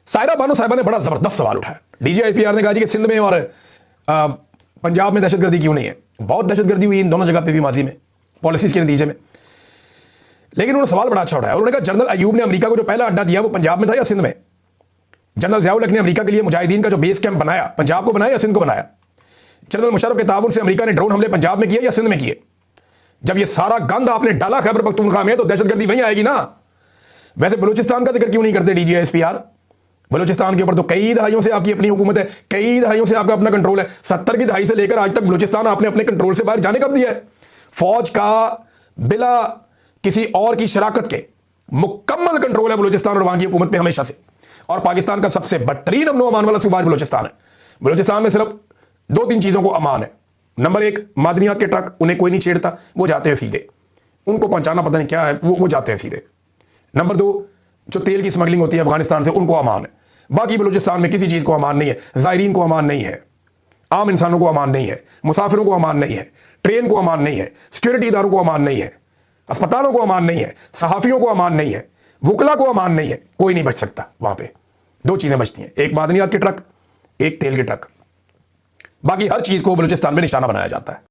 सायरा बानो साहिबा ने बड़ा जबरदस्त सवाल उठाया। डीजीआईएसपीआर ने कहा जी कि सिंध में और पंजाब में दहशतगर्दी क्यों नहीं है। बहुत दहशतगर्दी हुई इन दोनों जगह पे भी माजी में पॉलिसीज के नतीजे में। लेकिन उन्होंने सवाल बड़ा अच्छा उठाया। उन्होंने कहा जनरल अयूब ने अमेरिका को जो पहला अड्डा दिया वो पंजाब में था या सिंध में। जनरल ज़ियाउल हक ने अमेरिका के लिए मुजाहिदीन का जो बेस कैंप बनाया पंजाब को बनाया या सिंध को बनाया। जनरल मुशर्रफ के ताबुन से अमेरिका ने ड्रोन हमले पंजाब में किए या सिंध में किए। जब ये सारा गंद आपने डाला खैबर पख्तूनख्वा में तो दहशतगर्दी वहीं आएगी ना। वैसे बलूचिस्तान का जिक्र क्यों नहीं करते डीजीआईएसपीआर। बलूचिस्तान के ऊपर तो कई दहाइयों से आपकी अपनी हुकूमत है, कई दहाइयों से आपका अपना कंट्रोल है। 70 की दहाई से लेकर आज तक बलूचिस्तान आपने अपने कंट्रोल से बाहर जाने कब दिया है। फौज का बिला किसी और की शराकत के मुकम्मल कंट्रोल है बलूचिस्तान और वहां की हुकूमत पे हमेशा से। और पाकिस्तान का सबसे बदतरीन अमन अमान वाला सूबा बलूचिस्तान है। बलूचिस्तान में सिर्फ 2-3 चीज़ों को अमान है। नंबर 1, मादनियात के ट्रक, उन्हें कोई नहीं छेड़ता, वो जाते हैं सीधे, उनको पहुंचाना पता नहीं क्या है, वो जाते हैं सीधे। नंबर 2, जो तेल की स्मगलिंग होती है अफगानिस्तान से, उनको अमान है। बाकी बलूचिस्तान में किसी चीज़ को अमान नहीं है। ज़ायरीन को अमान नहीं है, आम इंसानों को अमान नहीं है, मुसाफिरों को अमान नहीं है, ट्रेन को अमान नहीं है, सिक्योरिटी इदारों को अमान नहीं है, अस्पतालों को अमान नहीं है, सहाफ़ियों को अमान नहीं है, वुकला को अमान नहीं है। कोई नहीं बच सकता वहाँ पे। 2 चीज़ें बचती हैं, एक मादनियात के ट्रक, एक तेल के ट्रक। बाकी हर चीज़ को बलूचिस्तान में निशाना बनाया जाता है।